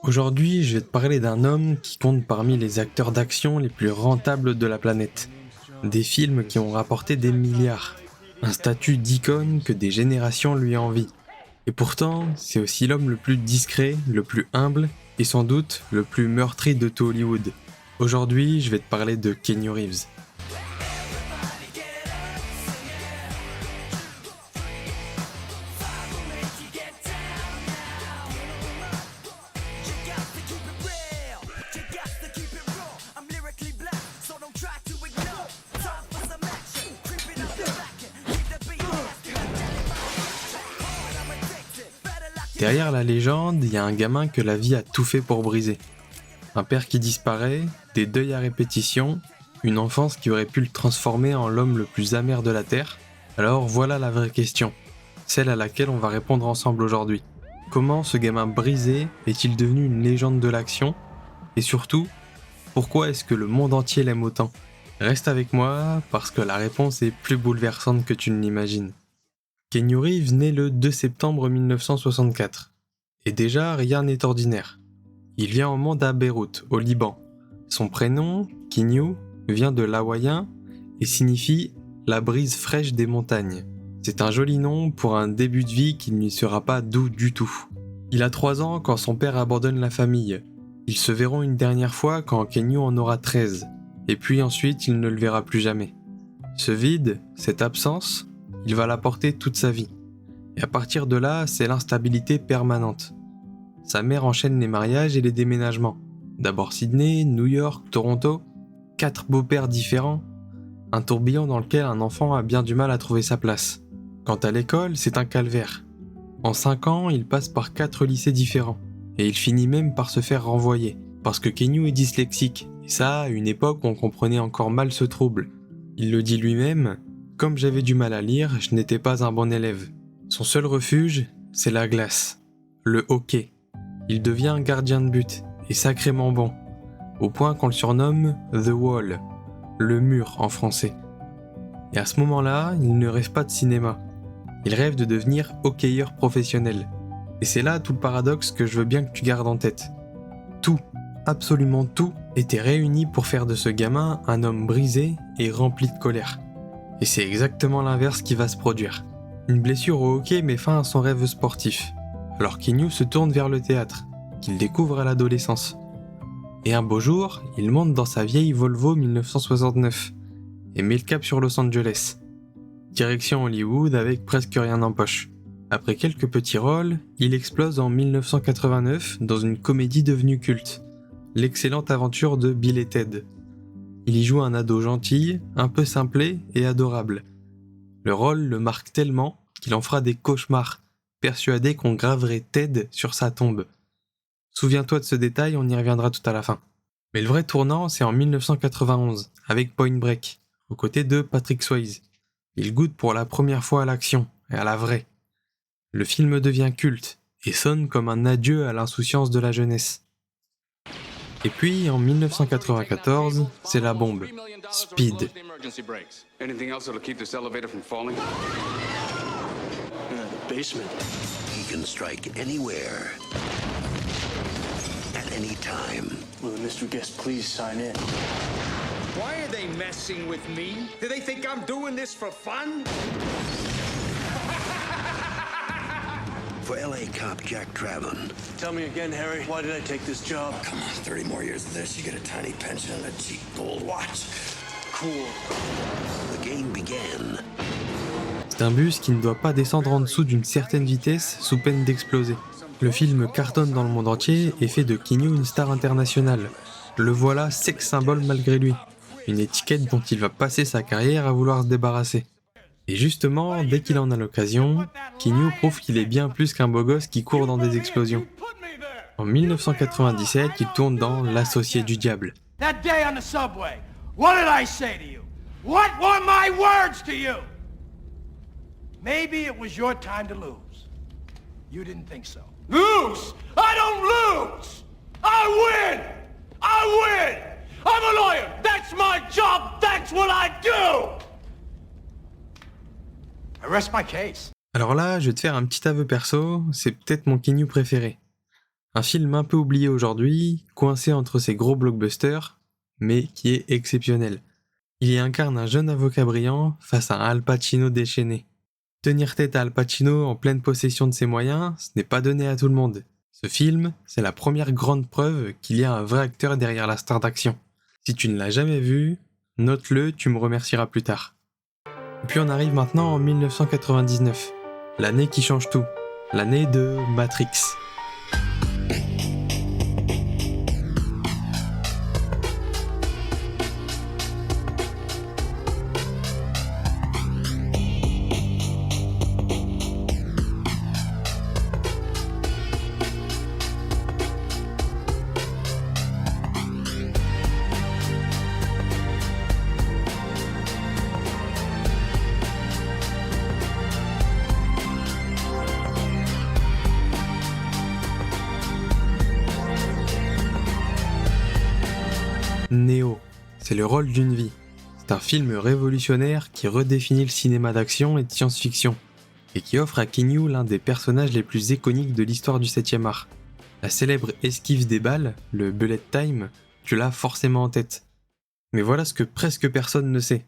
Aujourd'hui, je vais te parler d'un homme qui compte parmi les acteurs d'action les plus rentables de la planète. Des films qui ont rapporté des milliards. Un statut d'icône que des générations lui envient. Et pourtant, c'est aussi l'homme le plus discret, le plus humble et sans doute le plus meurtri de tout Hollywood. Aujourd'hui, je vais te parler de Keanu Reeves. Derrière la légende, il y a un gamin que la vie a tout fait pour briser. Un père qui disparaît, des deuils à répétition, une enfance qui aurait pu le transformer en l'homme le plus amer de la Terre. Alors voilà la vraie question, celle à laquelle on va répondre ensemble aujourd'hui. Comment ce gamin brisé est-il devenu une légende de l'action? Et surtout, pourquoi est-ce que le monde entier l'aime autant? Reste avec moi, parce que la réponse est plus bouleversante que tu ne l'imagines. Keanu Reeves naît le 2 septembre 1964. Et déjà, rien n'est ordinaire. Il vient au monde à Beyrouth, au Liban. Son prénom, Keanu, vient de l'hawaïen et signifie « la brise fraîche des montagnes ». C'est un joli nom pour un début de vie qui ne lui sera pas doux du tout. Il a 3 ans quand son père abandonne la famille. Ils se verront une dernière fois quand Keanu en aura 13. Et puis ensuite, il ne le verra plus jamais. Ce vide, cette absence, il va la porter toute sa vie. Et à partir de là, c'est l'instabilité permanente. Sa mère enchaîne les mariages et les déménagements. D'abord Sydney, New York, Toronto. 4 beaux-pères différents. Un tourbillon dans lequel un enfant a bien du mal à trouver sa place. Quant à l'école, c'est un calvaire. En 5 ans, il passe par 4 lycées différents. Et il finit même par se faire renvoyer. Parce que Keanu est dyslexique. Et ça, à une époque où on comprenait encore mal ce trouble. Il le dit lui-même, « Comme j'avais du mal à lire, je n'étais pas un bon élève. » Son seul refuge, c'est la glace. Le hockey. Il devient gardien de but, et sacrément bon, au point qu'on le surnomme « The Wall », le mur en français. Et à ce moment-là, il ne rêve pas de cinéma. Il rêve de devenir hockeyeur professionnel. Et c'est là tout le paradoxe que je veux bien que tu gardes en tête. Tout, absolument tout, était réuni pour faire de ce gamin un homme brisé et rempli de colère. Et c'est exactement l'inverse qui va se produire. Une blessure au hockey met fin à son rêve sportif. Alors Keanu se tourne vers le théâtre, qu'il découvre à l'adolescence. Et un beau jour, il monte dans sa vieille Volvo 1969 et met le cap sur Los Angeles. Direction Hollywood avec presque rien en poche. Après quelques petits rôles, il explose en 1989 dans une comédie devenue culte, L'excellente aventure de Bill et Ted. Il y joue un ado gentil, un peu simplé et adorable. Le rôle le marque tellement qu'il en fera des cauchemars, persuadé qu'on graverait Ted sur sa tombe. Souviens-toi de ce détail, on y reviendra tout à la fin. Mais le vrai tournant, c'est en 1991, avec Point Break, aux côtés de Patrick Swayze. Il goûte pour la première fois à l'action, et à la vraie. Le film devient culte, et sonne comme un adieu à l'insouciance de la jeunesse. Et puis, en 1994, c'est la bombe. Speed. Anything else that'll keep this elevator from falling? The basement. He can strike anywhere, at any time. Will the mystery guest please sign in? Why are they messing with me? Do they think I'm doing this for fun? For LA cop Jack Traven, Tell me again, Harry, why did I take this job? come on, 30 more years of this, you get a tiny pension and a cheap gold watch. Cool. The game began. C'est un bus qui ne doit pas descendre en dessous d'une certaine vitesse sous peine d'exploser. Le film cartonne dans le monde entier et fait de Keanu une star internationale. Le voilà sex symbole malgré lui. Une étiquette dont il va passer sa carrière à vouloir se débarrasser. Et justement, dès qu'il en a l'occasion, Keanu prouve qu'il est bien plus qu'un beau gosse qui court dans des explosions. En 1997, il tourne dans L'Associé du Diable. That day on the subway, what did I say to you? What were my words to you? Maybe it was your time to lose. You didn't think so. Lose? I don't lose! I win! I win! I'm a lawyer! That's my job! That's what I do! I rest my case. Alors là, je vais te faire un petit aveu perso, c'est peut-être mon Keanu préféré. Un film un peu oublié aujourd'hui, coincé entre ces gros blockbusters, mais qui est exceptionnel. Il y incarne un jeune avocat brillant face à un Al Pacino déchaîné. Tenir tête à Al Pacino en pleine possession de ses moyens, ce n'est pas donné à tout le monde. Ce film, c'est la première grande preuve qu'il y a un vrai acteur derrière la star d'action. Si tu ne l'as jamais vu, note-le, tu me remercieras plus tard. Et puis on arrive maintenant en 1999, l'année qui change tout, l'année de Matrix. Neo, c'est le rôle d'une vie. C'est un film révolutionnaire qui redéfinit le cinéma d'action et de science-fiction, et qui offre à Keanu l'un des personnages les plus iconiques de l'histoire du 7e art. La célèbre esquive des balles, le bullet time, tu l'as forcément en tête. Mais voilà ce que presque personne ne sait.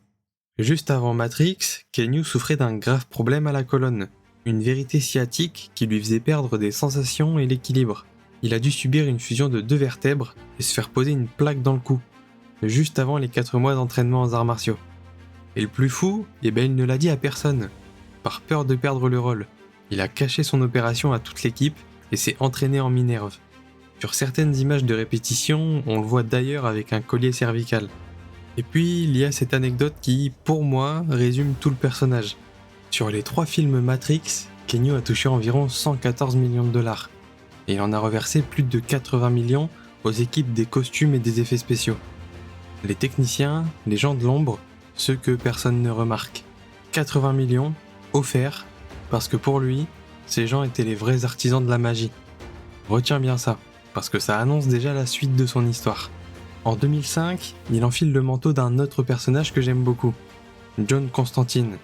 Juste avant Matrix, Keanu souffrait d'un grave problème à la colonne, une vérité sciatique qui lui faisait perdre des sensations et l'équilibre. Il a dû subir une fusion de 2 vertèbres et se faire poser une plaque dans le cou, juste avant les 4 mois d'entraînement aux arts martiaux. Et le plus fou, il ne l'a dit à personne, par peur de perdre le rôle. Il a caché son opération à toute l'équipe et s'est entraîné en Minerve. Sur certaines images de répétition, on le voit d'ailleurs avec un collier cervical. Et puis, il y a cette anecdote qui, pour moi, résume tout le personnage. Sur les 3 films Matrix, Keanu a touché environ 114 millions de dollars. Et il en a reversé plus de 80 millions aux équipes des costumes et des effets spéciaux. Les techniciens, les gens de l'ombre, ceux que personne ne remarque. 80 millions, offerts, parce que pour lui, ces gens étaient les vrais artisans de la magie. Retiens bien ça, parce que ça annonce déjà la suite de son histoire. En 2005, il enfile le manteau d'un autre personnage que j'aime beaucoup, John Constantine.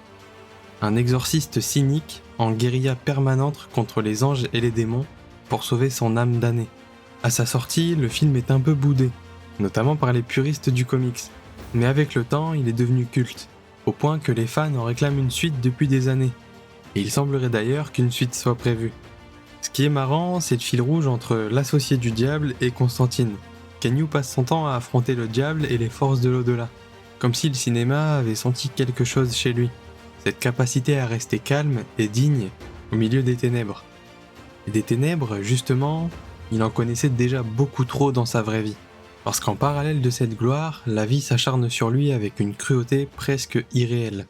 Un exorciste cynique en guérilla permanente contre les anges et les démons pour sauver son âme damnée. À sa sortie, le film est un peu boudé, notamment par les puristes du comics. Mais avec le temps, il est devenu culte, au point que les fans en réclament une suite depuis des années. Et il semblerait d'ailleurs qu'une suite soit prévue. Ce qui est marrant, c'est le fil rouge entre l'associé du diable et Constantine. Keanu passe son temps à affronter le diable et les forces de l'au-delà, comme si le cinéma avait senti quelque chose chez lui. Cette capacité à rester calme et digne au milieu des ténèbres. Et des ténèbres, justement, il en connaissait déjà beaucoup trop dans sa vraie vie. Parce qu'en parallèle de cette gloire, la vie s'acharne sur lui avec une cruauté presque irréelle.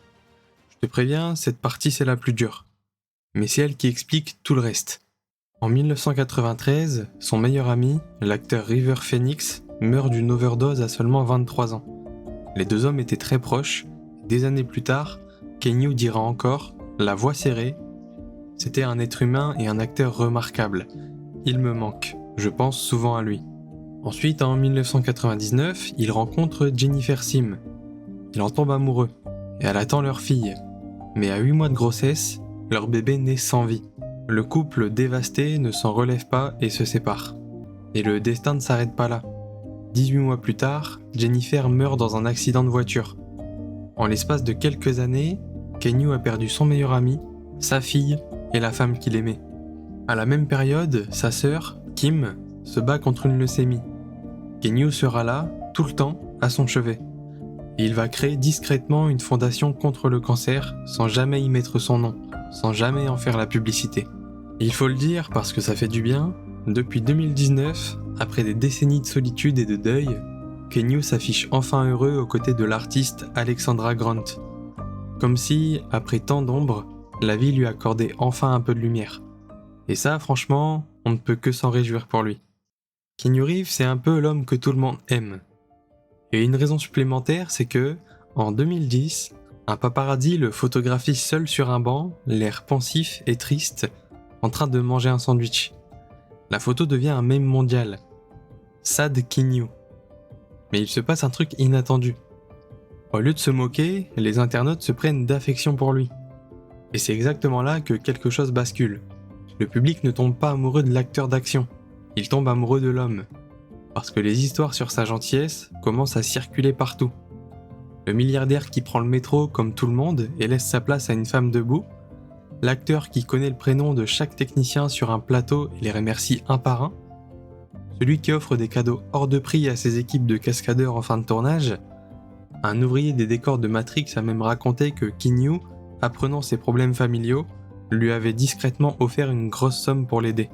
Je te préviens, cette partie c'est la plus dure. Mais c'est elle qui explique tout le reste. En 1993, son meilleur ami, l'acteur River Phoenix, meurt d'une overdose à seulement 23 ans. Les 2 hommes étaient très proches. Des années plus tard, Keanu dira encore, la voix serrée, « C'était un être humain et un acteur remarquable. Il me manque, je pense souvent à lui. » Ensuite, en 1999, il rencontre Jennifer Sim. Il en tombe amoureux, et elle attend leur fille. Mais à 8 mois de grossesse, leur bébé naît sans vie. Le couple dévasté ne s'en relève pas et se sépare. Et le destin ne s'arrête pas là. 18 mois plus tard, Jennifer meurt dans un accident de voiture. En l'espace de quelques années, Keanu a perdu son meilleur ami, sa fille et la femme qu'il aimait. À la même période, sa sœur, Kim, se bat contre une leucémie. Keanu sera là, tout le temps, à son chevet. Et il va créer discrètement une fondation contre le cancer, sans jamais y mettre son nom, sans jamais en faire la publicité. Et il faut le dire parce que ça fait du bien, depuis 2019, après des décennies de solitude et de deuil, Keanu s'affiche enfin heureux aux côtés de l'artiste Alexandra Grant. Comme si, après tant d'ombre, la vie lui accordait enfin un peu de lumière. Et ça, franchement, on ne peut que s'en réjouir pour lui. Keanu Reeves, c'est un peu l'homme que tout le monde aime. Et une raison supplémentaire, c'est que, en 2010, un paparazzi le photographie seul sur un banc, l'air pensif et triste, en train de manger un sandwich. La photo devient un mème mondial. Sad Keanu. Mais il se passe un truc inattendu. Au lieu de se moquer, les internautes se prennent d'affection pour lui. Et c'est exactement là que quelque chose bascule. Le public ne tombe pas amoureux de l'acteur d'action. Il tombe amoureux de l'homme, parce que les histoires sur sa gentillesse commencent à circuler partout. Le milliardaire qui prend le métro comme tout le monde et laisse sa place à une femme debout, l'acteur qui connaît le prénom de chaque technicien sur un plateau et les remercie un par un, celui qui offre des cadeaux hors de prix à ses équipes de cascadeurs en fin de tournage. Un ouvrier des décors de Matrix a même raconté que Keanu, apprenant ses problèmes familiaux, lui avait discrètement offert une grosse somme pour l'aider.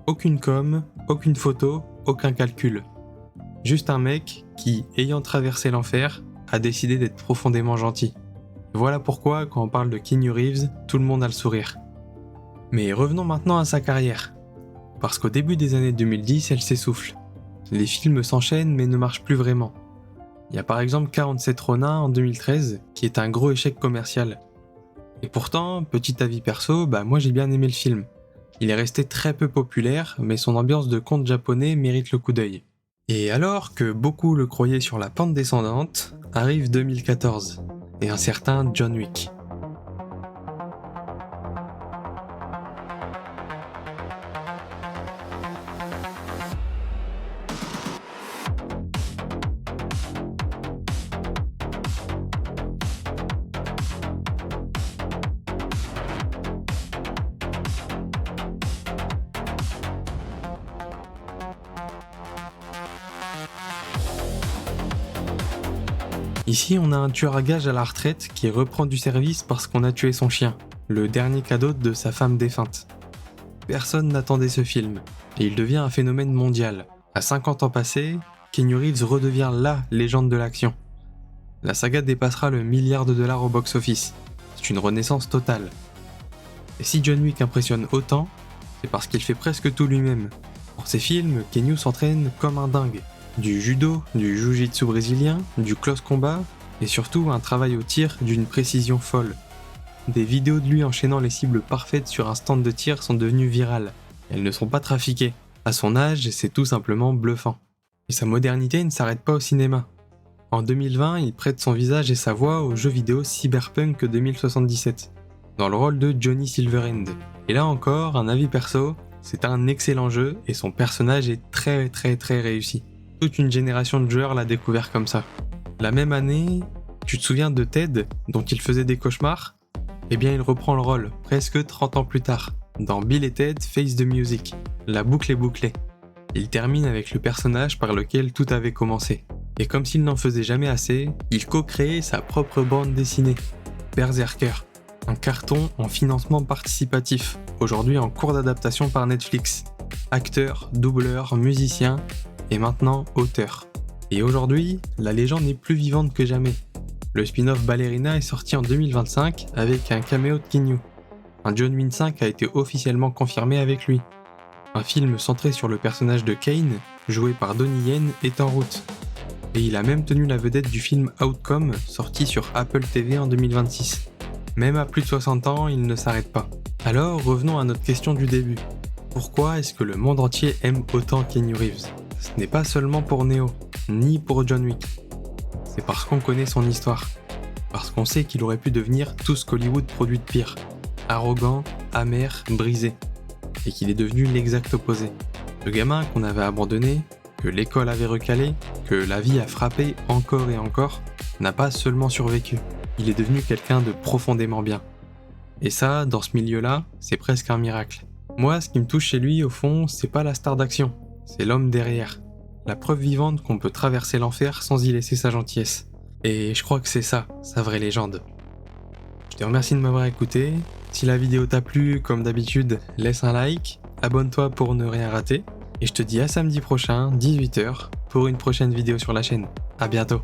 Aucune com, aucune photo, aucun calcul. Juste un mec qui, ayant traversé l'enfer, a décidé d'être profondément gentil. Voilà pourquoi, quand on parle de Keanu Reeves, tout le monde a le sourire. Mais revenons maintenant à sa carrière. Parce qu'au début des années 2010, elle s'essouffle. Les films s'enchaînent mais ne marchent plus vraiment. Il y a par exemple 47 Ronin en 2013, qui est un gros échec commercial. Et pourtant, petit avis perso, moi j'ai bien aimé le film. Il est resté très peu populaire, mais son ambiance de conte japonais mérite le coup d'œil. Et alors que beaucoup le croyaient sur la pente descendante, arrive 2014, et un certain John Wick. Ici, on a un tueur à gages à la retraite qui reprend du service parce qu'on a tué son chien, le dernier cadeau de sa femme défunte. Personne n'attendait ce film, et il devient un phénomène mondial. À 50 ans passés, Keanu Reeves redevient la légende de l'action. La saga dépassera le $1 milliard au box-office. C'est une renaissance totale. Et si John Wick impressionne autant, c'est parce qu'il fait presque tout lui-même. Pour ses films, Keanu s'entraîne comme un dingue. Du judo, du jiu-jitsu brésilien, du close combat, et surtout un travail au tir d'une précision folle. Des vidéos de lui enchaînant les cibles parfaites sur un stand de tir sont devenues virales. Elles ne sont pas trafiquées. À son âge, c'est tout simplement bluffant. Et sa modernité ne s'arrête pas au cinéma. En 2020, il prête son visage et sa voix au jeu vidéo Cyberpunk 2077, dans le rôle de Johnny Silverhand. Et là encore, un avis perso, c'est un excellent jeu et son personnage est très réussi. Toute une génération de joueurs l'a découvert comme ça. La même année, tu te souviens de Ted, dont il faisait des cauchemars ? Eh bien, il reprend le rôle, presque 30 ans plus tard, dans Bill et Ted Face the Music. La boucle est bouclée. Il termine avec le personnage par lequel tout avait commencé. Et comme s'il n'en faisait jamais assez, il co-créait sa propre bande dessinée, Berserker, un carton en financement participatif, aujourd'hui en cours d'adaptation par Netflix. Acteur, doubleur, musicien, et maintenant auteur. Et aujourd'hui, la légende est plus vivante que jamais. Le spin-off Ballerina est sorti en 2025 avec un caméo de Keanu. Un John Wick 5 a été officiellement confirmé avec lui. Un film centré sur le personnage de Kane, joué par Donnie Yen, est en route. Et il a même tenu la vedette du film Outcome, sorti sur Apple TV en 2026. Même à plus de 60 ans, il ne s'arrête pas. Alors revenons à notre question du début. Pourquoi est-ce que le monde entier aime autant Keanu Reeves ? Ce n'est pas seulement pour Neo, ni pour John Wick. C'est parce qu'on connaît son histoire. Parce qu'on sait qu'il aurait pu devenir tout ce qu'Hollywood produit de pire. Arrogant, amer, brisé. Et qu'il est devenu l'exact opposé. Le gamin qu'on avait abandonné, que l'école avait recalé, que la vie a frappé encore et encore, n'a pas seulement survécu. Il est devenu quelqu'un de profondément bien. Et ça, dans ce milieu-là, c'est presque un miracle. Moi, ce qui me touche chez lui, au fond, c'est pas la star d'action. C'est l'homme derrière, la preuve vivante qu'on peut traverser l'enfer sans y laisser sa gentillesse. Et je crois que c'est ça, sa vraie légende. Je te remercie de m'avoir écouté. Si la vidéo t'a plu, comme d'habitude, laisse un like, abonne-toi pour ne rien rater, et je te dis à samedi prochain, 18h, pour une prochaine vidéo sur la chaîne. À bientôt.